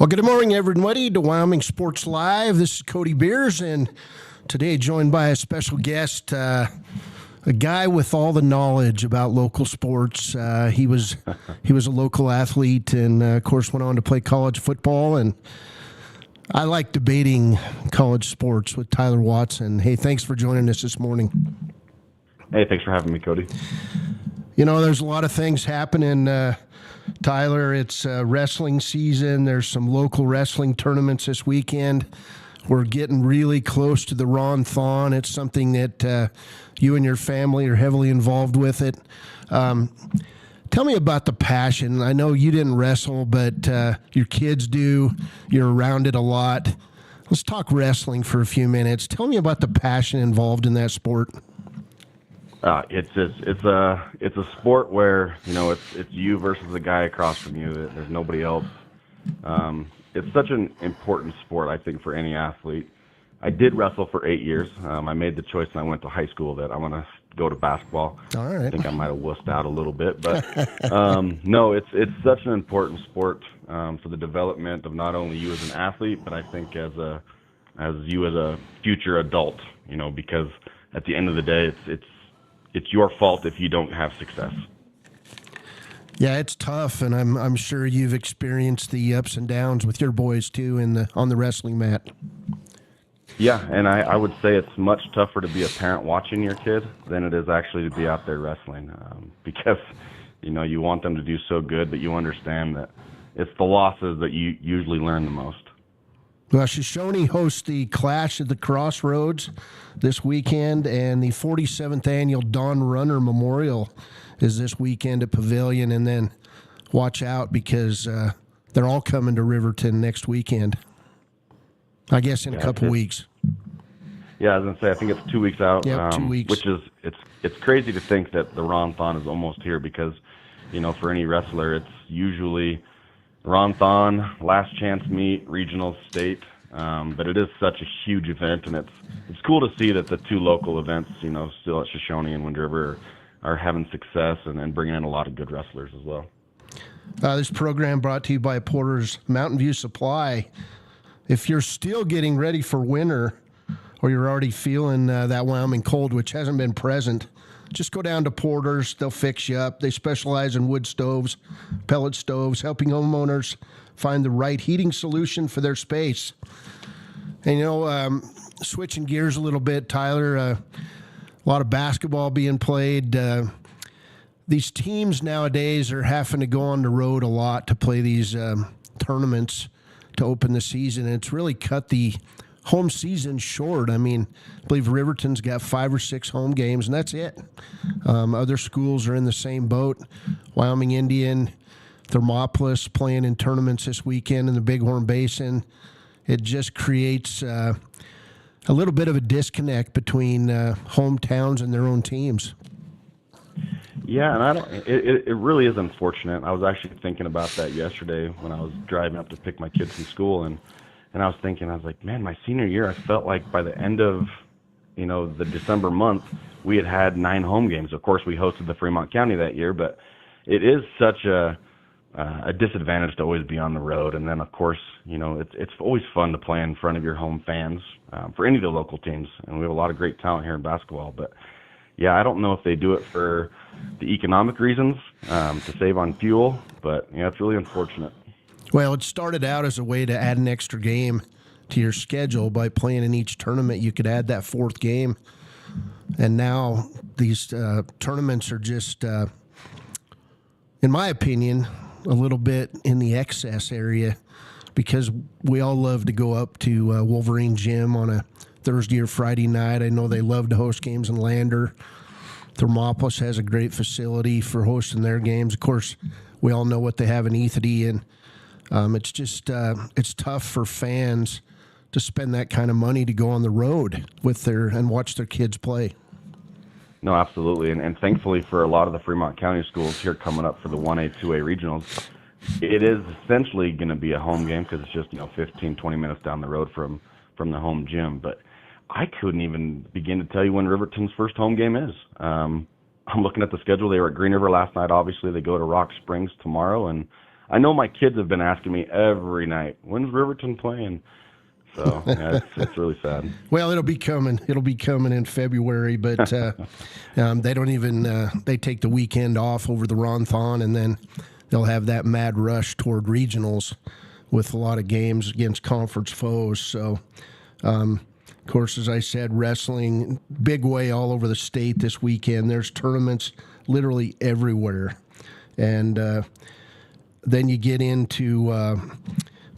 Well, good morning, everybody, to Wyoming Sports Live. This is Cody Beers, and today joined by a special guest, a guy with all the knowledge about local sports. He was a local athlete, and of course went on to play college football. And I like debating college sports with Tyler Watson. Hey, thanks for joining us this morning. Hey, thanks for having me, Cody. You know, there's a lot of things happening, Tyler. It's wrestling season. There's some local wrestling tournaments this weekend. We're getting really close to the Ron Thon. It's something that you and your family are heavily involved with it. Tell me about the passion. I know you didn't wrestle, but your kids do. You're around it a lot. Let's talk wrestling for a few minutes. Tell me about the passion involved in that sport. It's a sport where, you know, it's you versus the guy across from you. There's nobody else. It's such an important sport, I think, for any athlete. I did wrestle for 8 years. I made the choice when I went to high school that I want to go to basketball. All right. I think I might have wussed out a little bit, but no, it's such an important sport for the development of not only you as an athlete, but I think as you as a future adult. You know, because at the end of the day, it's your fault if you don't have success. Yeah, it's tough, and I'm sure you've experienced the ups and downs with your boys too on the wrestling mat. Yeah, and I would say it's much tougher to be a parent watching your kid than it is actually to be out there wrestling, because you know you want them to do so good, but you understand that it's the losses that you usually learn the most. Well, Shoshone hosts the Clash at the Crossroads this weekend, and the 47th annual Dawn Runner Memorial is this weekend at Pavilion. And then watch out because they're all coming to Riverton next weekend. I guess in a couple weeks. Yeah, I was gonna say I think it's 2 weeks out. Yeah, 2 weeks. Which is it's crazy to think that the Ron Thon is almost here because, you know, for any wrestler, it's usually Ron Thon, last chance meet, regional, state, but it is such a huge event, and it's cool to see that the two local events, you know, still at Shoshone and Wind River, are having success and bringing in a lot of good wrestlers as well. This program brought to you by Porter's Mountain View Supply. If you're still getting ready for winter, or you're already feeling that Wyoming cold, which hasn't been present, just go down to Porter's. They'll fix you up. They specialize in wood stoves, pellet stoves, helping homeowners find the right heating solution for their space. And, you know, switching gears a little bit, Tyler, a lot of basketball being played. These teams nowadays are having to go on the road a lot to play these tournaments to open the season. And it's really cut the home season short. I mean, I believe Riverton's got 5 or 6 home games, and that's it. Other schools are in the same boat. Wyoming Indian, Thermopolis playing in tournaments this weekend in the Bighorn Basin. It just creates a little bit of a disconnect between hometowns and their own teams. Yeah, and it really is unfortunate. I was actually thinking about that yesterday when I was driving up to pick my kids from school, and I was thinking, I was like, man, my senior year, I felt like by the end of, you know, the December month, we had 9 home games. Of course, we hosted the Fremont County that year, but it is such a disadvantage to always be on the road. And then, of course, you know, it's always fun to play in front of your home fans for any of the local teams. And we have a lot of great talent here in basketball. But, yeah, I don't know if they do it for the economic reasons to save on fuel, but, yeah, it's really unfortunate. Well, it started out as a way to add an extra game to your schedule by playing in each tournament. You could add that 4th game. And now these tournaments are just, in my opinion, a little bit in the excess area because we all love to go up to Wolverine Gym on a Thursday or Friday night. I know they love to host games in Lander. Thermopolis has a great facility for hosting their games. Of course, we all know what they have in Ethity, and it's just it's tough for fans to spend that kind of money to go on the road with and watch their kids play. No, absolutely. And thankfully for a lot of the Fremont County schools here coming up for the 1A, 2A regionals, it is essentially going to be a home game because it's just, you know, 15, 20 minutes down the road from the home gym. But I couldn't even begin to tell you when Riverton's first home game is. I'm looking at the schedule. They were at Green River last night. Obviously, they go to Rock Springs tomorrow, and I know my kids have been asking me every night, when's Riverton playing? So yeah, it's really sad. Well, it'll be coming. It'll be coming in February, but they don't even. They take the weekend off over the Ron-Thon, and then they'll have that mad rush toward regionals with a lot of games against conference foes. So, of course, as I said, wrestling big way all over the state this weekend. There's tournaments literally everywhere, and then you get into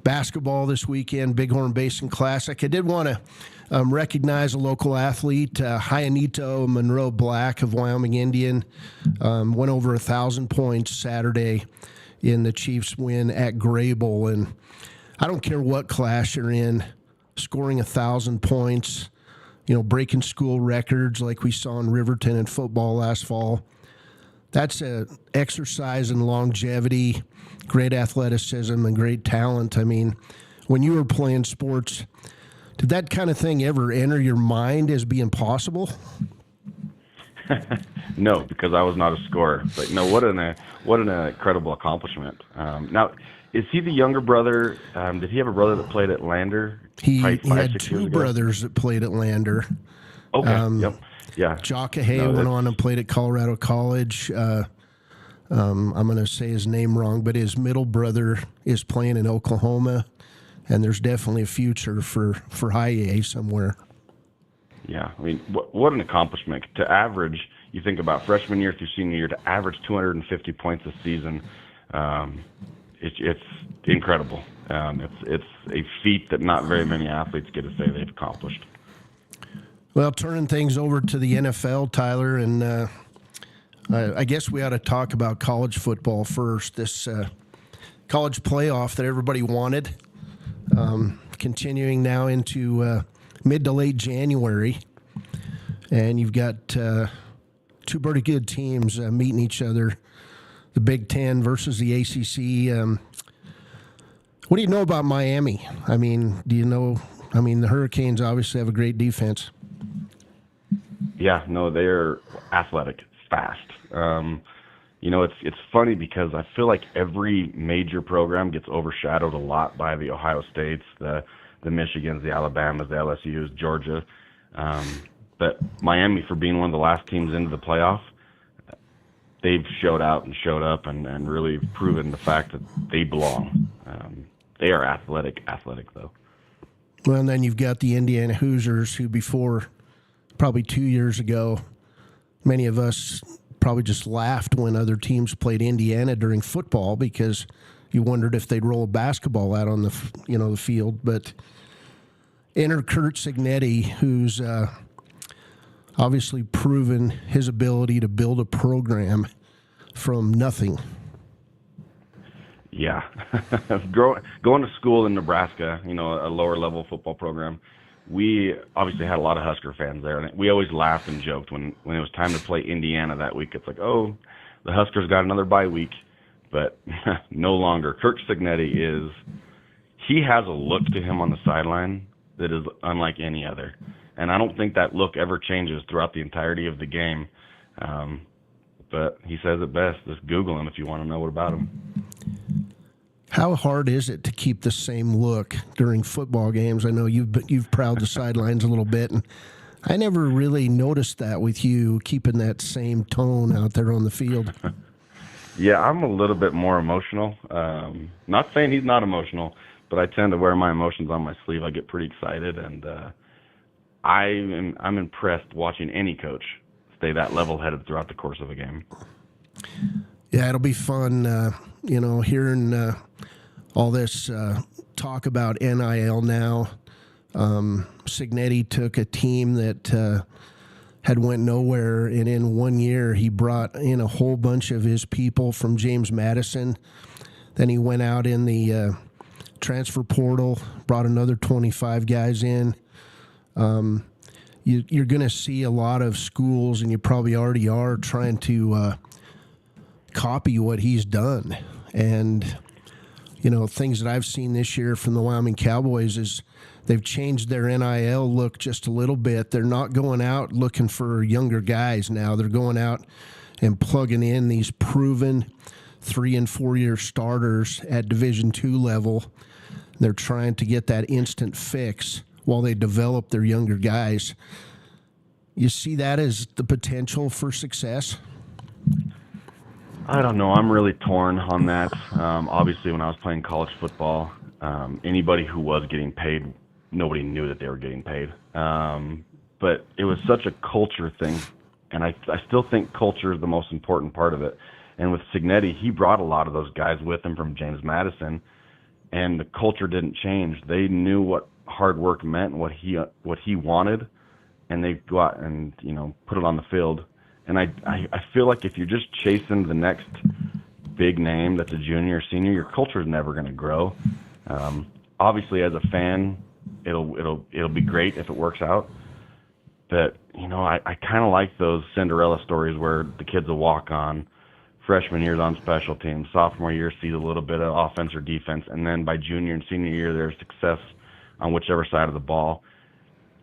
basketball this weekend, Bighorn Basin Classic. I did want to recognize a local athlete, Hyanito Monroe Black of Wyoming Indian. Went over 1,000 points Saturday in the Chiefs' win at Grable. And I don't care what class you're in, scoring 1,000 points, breaking school records like we saw in Riverton in football last fall. That's an exercise in longevity, great athleticism, and great talent. I mean, when you were playing sports, did that kind of thing ever enter your mind as being possible? No, because I was not a scorer. But no, what an incredible accomplishment. Now, is he the younger brother? Did he have a brother that played at Lander? He had two brothers that played at Lander. Okay, yep. Yeah. Jock Hay went on and played at Colorado College. I'm going to say his name wrong, but his middle brother is playing in Oklahoma, and there's definitely a future for High A somewhere. Yeah, I mean, what an accomplishment. To average, you think about freshman year through senior year, to average 250 points a season, it's incredible. It's a feat that not very many athletes get to say they've accomplished. Well, turning things over to the NFL, Tyler, and I guess we ought to talk about college football first. This college playoff that everybody wanted, continuing now into mid to late January, and you've got two pretty good teams meeting each other, the Big Ten versus the ACC. What do you know about Miami? I mean, the Hurricanes obviously have a great defense. Yeah, no, they're athletic, fast. It's funny because I feel like every major program gets overshadowed a lot by the Ohio States, the Michigans, the Alabamas, the LSUs, Georgia. But Miami, for being one of the last teams into the playoff, they've showed out and showed up and really proven the fact that they belong. They are athletic though. Well, and then you've got the Indiana Hoosiers, who before probably 2 years ago, many of us probably just laughed when other teams played Indiana during football because you wondered if they'd roll a basketball out on the field. But enter Curt Cignetti, who's obviously proven his ability to build a program from nothing. Yeah. Going to school in Nebraska, a lower level football program, we obviously had a lot of Husker fans there, and we always laughed and joked when it was time to play Indiana that week. It's like, oh, the Huskers got another bye week, but no longer. Curt Cignetti he has a look to him on the sideline that is unlike any other, and I don't think that look ever changes throughout the entirety of the game. But he says it best. Just Google him if you want to know what about him. How hard is it to keep the same look during football games? I know you've prowled the sidelines a little bit, and I never really noticed that with you, keeping that same tone out there on the field. Yeah, I'm a little bit more emotional. Not saying he's not emotional, but I tend to wear my emotions on my sleeve. I get pretty excited, and I'm impressed watching any coach stay that level-headed throughout the course of a game. Yeah, it'll be fun, hearing all this talk about NIL now. Cignetti took a team that had went nowhere, and in 1 year he brought in a whole bunch of his people from James Madison. Then he went out in the transfer portal, brought another 25 guys in. You're going to see a lot of schools, and you probably already are, trying to copy what he's done. And, things that I've seen this year from the Wyoming Cowboys is they've changed their NIL look just a little bit. They're not going out looking for younger guys now. They're going out and plugging in these proven 3 and 4 year starters at Division II level. They're trying to get that instant fix while they develop their younger guys. You see that as the potential for success? I don't know. I'm really torn on that. Obviously, when I was playing college football, anybody who was getting paid, nobody knew that they were getting paid. But it was such a culture thing, and I still think culture is the most important part of it. And with Signetti, he brought a lot of those guys with him from James Madison, and the culture didn't change. They knew what hard work meant and what he wanted, and they go out and put it on the field. And I feel like if you're just chasing the next big name that's a junior or senior, your culture is never going to grow. Obviously, as a fan, it'll be great if it works out. But I kind of like those Cinderella stories where the kid's a walk-on, freshman year's on special teams, sophomore year sees a little bit of offense or defense, and then by junior and senior year there's success on whichever side of the ball.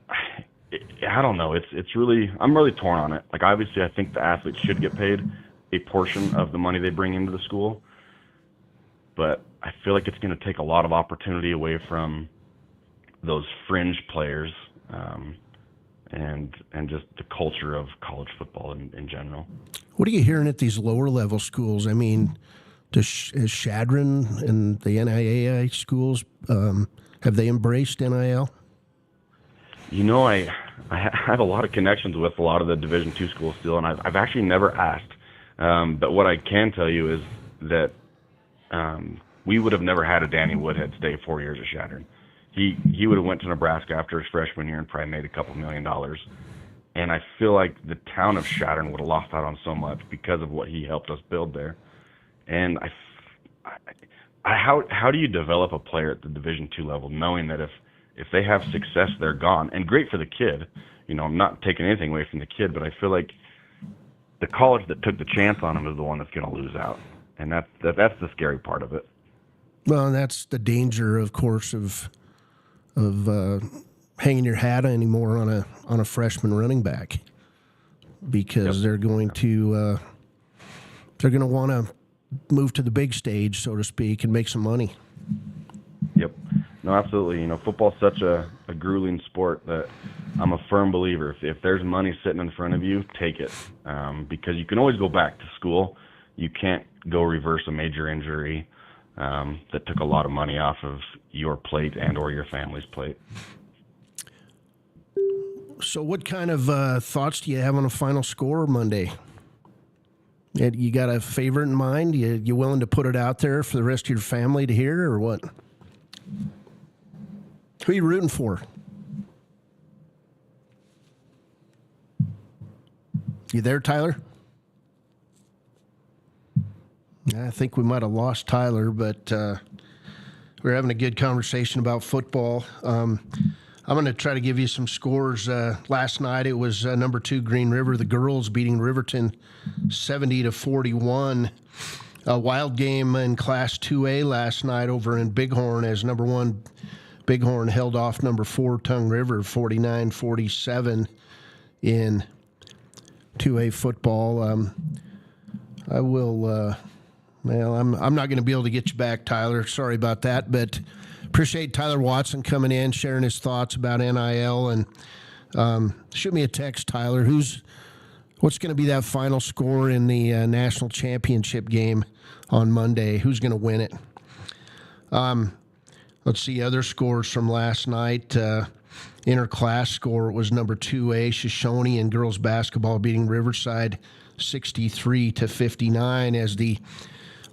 I don't know. I'm really torn on it. Like, obviously, I think the athletes should get paid a portion of the money they bring into the school, but I feel like it's going to take a lot of opportunity away from those fringe players, and just the culture of college football in general. What are you hearing at these lower level schools? I mean, is Chadron and the NIAI schools, have they embraced NIL? I have a lot of connections with a lot of the Division II schools still, and I've actually never asked. But what I can tell you is that we would have never had a Danny Woodhead stay 4 years at Chadron. He would have went to Nebraska after his freshman year and probably made a couple $1 million. And I feel like the town of Chadron would have lost out on so much because of what he helped us build there. And how do you develop a player at the Division II level knowing that if they have success, they're gone? And great for the kid. I'm not taking anything away from the kid, but I feel like the college that took the chance on him is the one that's going to lose out. And that's the scary part of it. Well, and that's the danger, of course, of hanging your hat anymore on a freshman running back, because they're going to want to move to the big stage, so to speak, and make some money. Yep. No, absolutely. Football's such a grueling sport that I'm a firm believer. If there's money sitting in front of you, take it, because you can always go back to school. You can't go reverse a major injury that took a lot of money off of your plate and or your family's plate. So what kind of thoughts do you have on a final score Monday? You got a favorite in mind? You willing to put it out there for the rest of your family to hear, or what? Who are you rooting for? You there, Tyler? I think we might have lost Tyler, but we're having a good conversation about football. I'm going to try to give you some scores. Last night it was number 2 Green River, the girls beating Riverton 70-41. A wild game in Class 2A last night over in Bighorn as number 1 Bighorn held off number 4 Tongue River 49-47 in 2A football. I will. I'm not going to be able to get you back, Tyler. Sorry about that, but appreciate Tyler Watson coming in, sharing his thoughts about NIL, and shoot me a text, Tyler. What's going to be that final score in the national championship game on Monday? Who's going to win it? Let's see other scores from last night. Interclass score was number 2A Shoshone in girls basketball beating Riverside 63-59 as the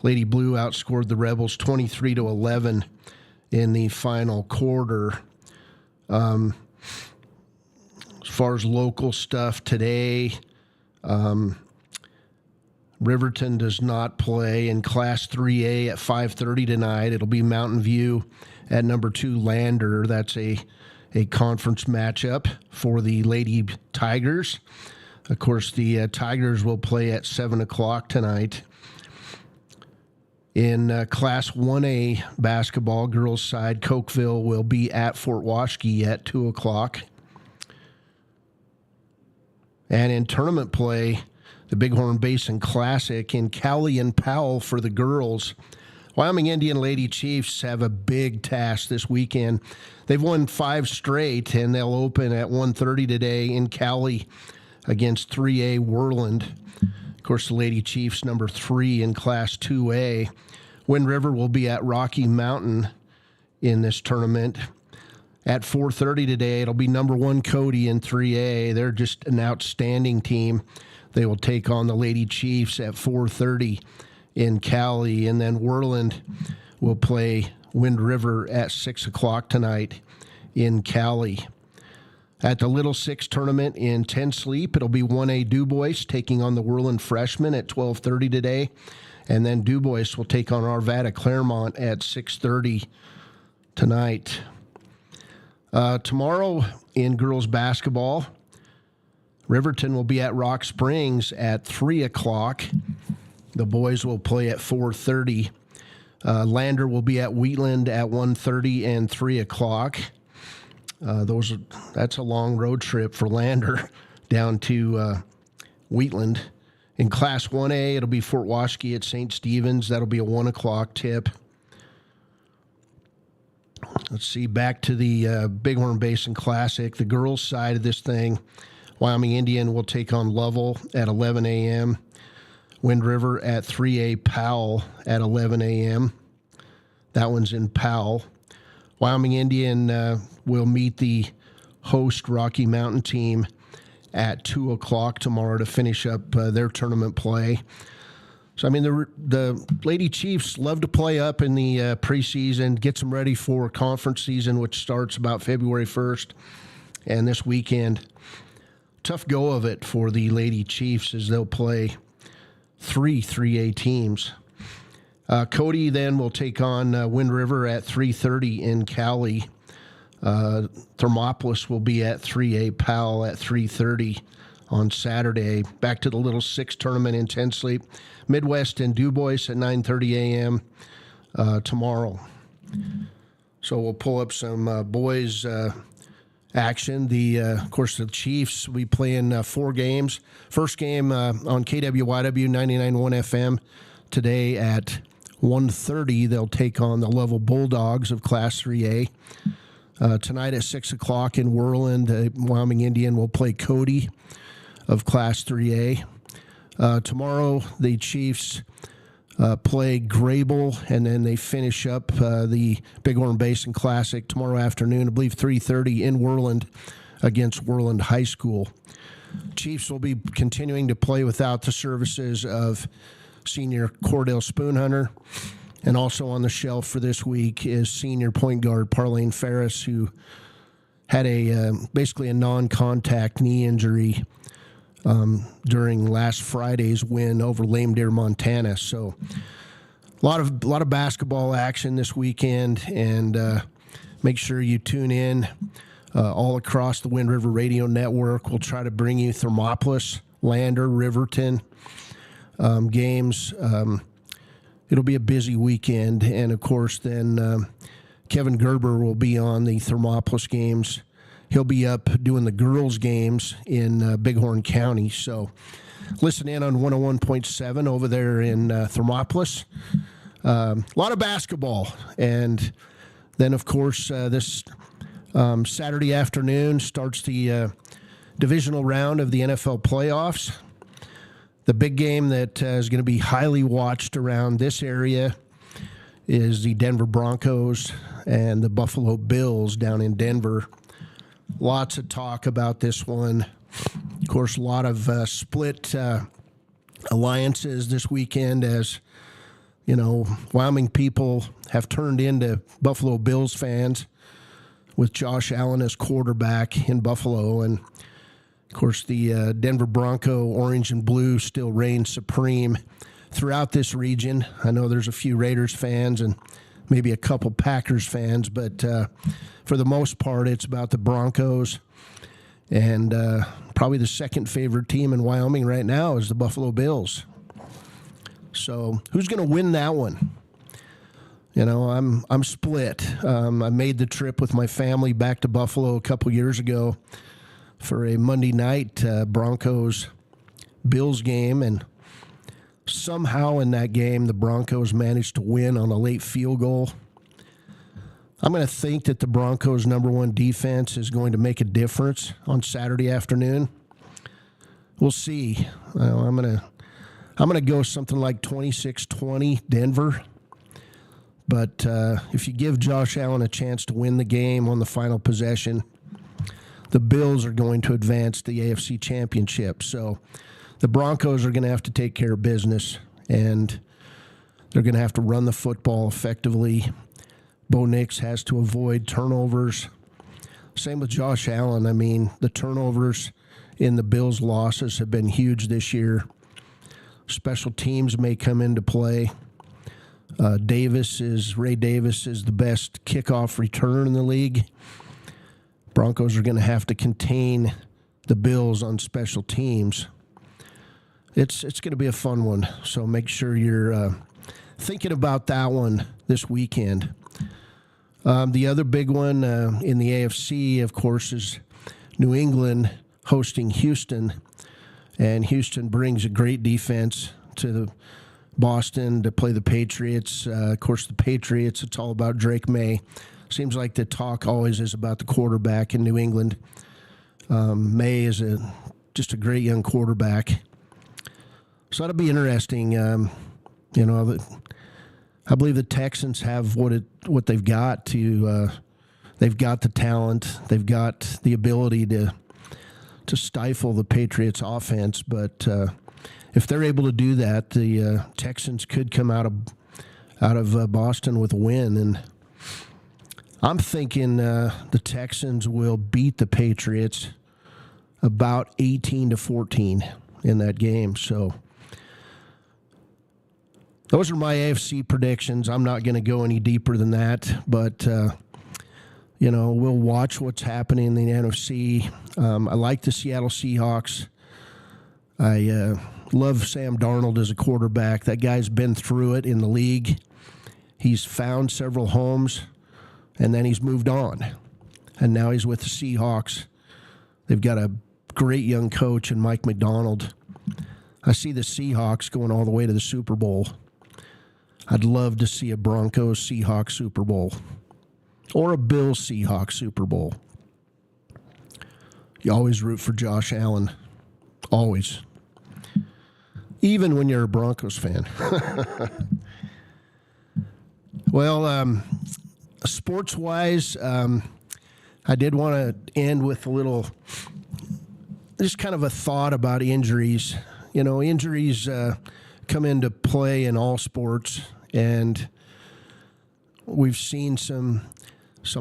Lady Blue outscored the Rebels 23-11 in the final quarter. As far as local stuff today, Riverton does not play in Class 3A at 5:30 tonight. It'll be Mountain View at number 2 Lander. That's a conference matchup for the Lady Tigers. Of course, the Tigers will play at 7 o'clock tonight. In Class 1A basketball, girls side, Cokeville will be at Fort Wasky at 2 o'clock. And in tournament play, the Bighorn Basin Classic in Cowley and Powell for the girls. Wyoming Indian Lady Chiefs have a big task this weekend. They've won 5 straight, and they'll open at 1:30 today in Cowley against 3A Worland. Of course, the Lady Chiefs, number 3 in Class 2A. Wind River will be at Rocky Mountain in this tournament. At 4:30 today, it'll be number 1 Cody in 3A. They're just an outstanding team. They will take on the Lady Chiefs at 4:30 in Cowley. And then Worland will play Wind River at 6 o'clock tonight in Cowley. At the Little Six tournament in Ten Sleep, it'll be 1A Dubois taking on the Worland freshmen at 12:30 today. And then Dubois will take on Arvada Claremont at 6:30 tonight. Tomorrow in girls basketball, Riverton will be at Rock Springs at 3 o'clock. The boys will play at 4:30. Lander will be at Wheatland at 1:30 and 3 o'clock. That's a long road trip for Lander down to Wheatland. In Class 1A, it'll be Fort Wasky at St. Stephen's. That'll be a 1 o'clock tip. Let's see, back to the Bighorn Basin Classic. The girls' side of this thing, Wyoming Indian will take on Lovell at 11 a.m. Wind River at 3A Powell at 11 a.m. That one's in Powell. Wyoming Indian will meet the host Rocky Mountain team at 2 o'clock tomorrow to finish up their tournament play. So, I mean, the Lady Chiefs love to play up in the preseason, get them ready for conference season, which starts about February 1st. And this weekend, tough go of it for the Lady Chiefs as they'll play 3 3A teams. Cody then will take on Wind River at 3:30 in Cowley. Thermopolis will be at 3A Powell at 3:30 on Saturday. Back to the Little Six tournament in Ten Sleep. Midwest and Dubois at 9:30 a.m. Tomorrow. So we'll pull up some boys action. Of course, the Chiefs will be playing 4 games. First game on KWYW 99.1 FM today at 1:30. They'll take on the Lovell Bulldogs of Class 3A. Tonight at 6 o'clock in Worland, Wyoming Indian will play Cody of Class 3A. Tomorrow, the Chiefs play Grable, and then they finish up the Bighorn Basin Classic tomorrow afternoon, I believe 3:30 in Worland against Worland High School. Chiefs will be continuing to play without the services of senior Cordell Spoonhunter. And also on the shelf for this week is senior point guard Parlane Ferris, who had basically a non-contact knee injury during last Friday's win over Lame Deer, Montana. So a lot of basketball action this weekend, and make sure you tune in all across the Wind River Radio Network. We'll try to bring you Thermopolis, Lander, Riverton games. It'll be a busy weekend, and of course then Kevin Gerber will be on the Thermopolis games. He'll be up doing the girls' games in Bighorn County. So listen in on 101.7 over there in Thermopolis. A lot of basketball. And then, of course, this Saturday afternoon starts the divisional round of the NFL playoffs. The big game that is going to be highly watched around this area is the Denver Broncos and the Buffalo Bills down in Denver. Lots of talk about this one. Of course, a lot of split alliances this weekend, as you know, Wyoming people have turned into Buffalo Bills fans with Josh Allen as quarterback in Buffalo. And of course, the Denver Bronco orange and blue still reigns supreme throughout this region. I know there's a few Raiders fans and maybe a couple Packers fans, but for the most part, it's about the Broncos. And probably the second favorite team in Wyoming right now is the Buffalo Bills. So who's going to win that one? You know, I'm split. I made the trip with my family back to Buffalo a couple years ago for a Monday night Broncos Bills game, and somehow in that game the Broncos managed to win on a late field goal. I'm going to think that the Broncos' number one defense is going to make a difference on Saturday afternoon. We'll see. I'm going to go something like 26-20 Denver. But if you give Josh Allen a chance to win the game on the final possession, the Bills are going to advance the AFC Championship. So the Broncos are going to have to take care of business, and they're going to have to run the football effectively. Bo Nix has to avoid turnovers. Same with Josh Allen. I mean, the turnovers in the Bills' losses have been huge this year. Special teams may come into play. Ray Davis is the best kickoff return in the league. Broncos are going to have to contain the Bills on special teams. It's going to be a fun one, so make sure you're thinking about that one this weekend. The other big one in the AFC, of course, is New England hosting Houston, and Houston brings a great defense to Boston to play the Patriots. Of course, the Patriots, it's all about Drake May. Seems like the talk always is about the quarterback in New England. May is just a great young quarterback. So that'll be interesting. I believe the Texans have what they've got to. They've got the talent. They've got the ability to stifle the Patriots' offense. But if they're able to do that, the Texans could come out of Boston with a win. And I'm thinking the Texans will beat the Patriots about 18-14 in that game. So those are my AFC predictions. I'm not going to go any deeper than that, but we'll watch what's happening in the NFC. I like the Seattle Seahawks. I love Sam Darnold as a quarterback. That guy's been through it in the league. He's found several homes, and then he's moved on. And now he's with the Seahawks. They've got a great young coach in Mike McDonald. I see the Seahawks going all the way to the Super Bowl. I'd love to see a Broncos-Seahawks Super Bowl or a Bills-Seahawks Super Bowl. You always root for Josh Allen. Always. Even when you're a Broncos fan. Well, sports-wise, I did want to end with a little, just kind of a thought about injuries. Injuries come into play in all sports, and we've seen some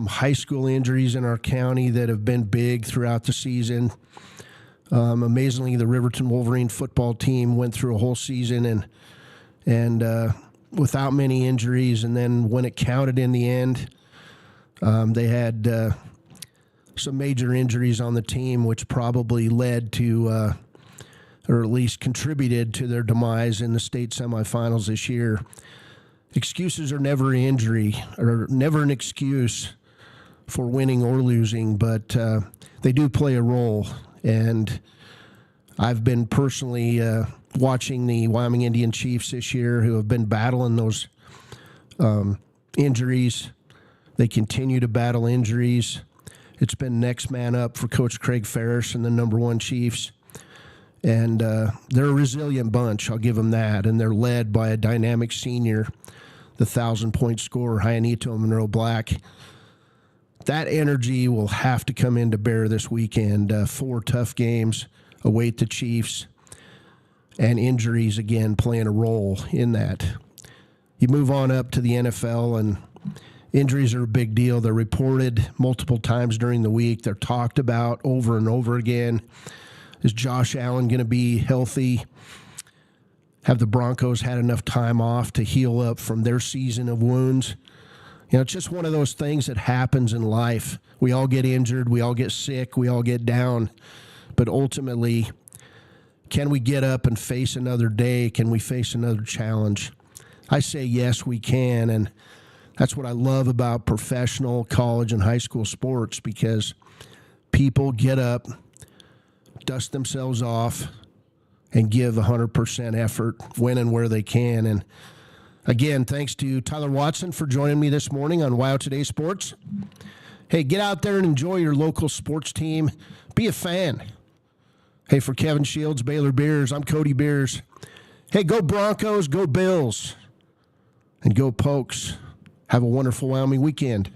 high school injuries in our county that have been big throughout the season. Amazingly, the Riverton Wolverine football team went through a whole season and without many injuries, and then when it counted in the end, they had some major injuries on the team, which probably led to, or at least contributed to their demise in the state semifinals this year. Excuses are never an injury, or never an excuse for winning or losing, but they do play a role. And I've been personally watching the Wyoming Indian Chiefs this year, who have been battling those injuries. They continue to battle injuries. It's been next man up for Coach Craig Ferris and the number one Chiefs. And they're a resilient bunch, I'll give them that. And they're led by a dynamic senior, the 1,000-point scorer, Hayanito Monroe Black. That energy will have to come into bear this weekend. 4 tough games await the Chiefs, and injuries, again, playing a role in that. You move on up to the NFL, and injuries are a big deal. They're reported multiple times during the week. They're talked about over and over again. Is Josh Allen going to be healthy? Have the Broncos had enough time off to heal up from their season of wounds? It's just one of those things that happens in life. We all get injured. We all get sick. We all get down. But ultimately, can we get up and face another day? Can we face another challenge? I say yes, we can. And that's what I love about professional college and high school sports, because people get up, dust themselves off, and give 100% effort when and where they can. And again, thanks to Tyler Watson for joining me this morning on Wyo Today Sports. Hey, get out there and enjoy your local sports team. Be a fan. Hey, for Kevin Shields, Baylor Beers, I'm Cody Beers. Hey, go Broncos, go Bills, and go Pokes. Have a wonderful Wyoming weekend.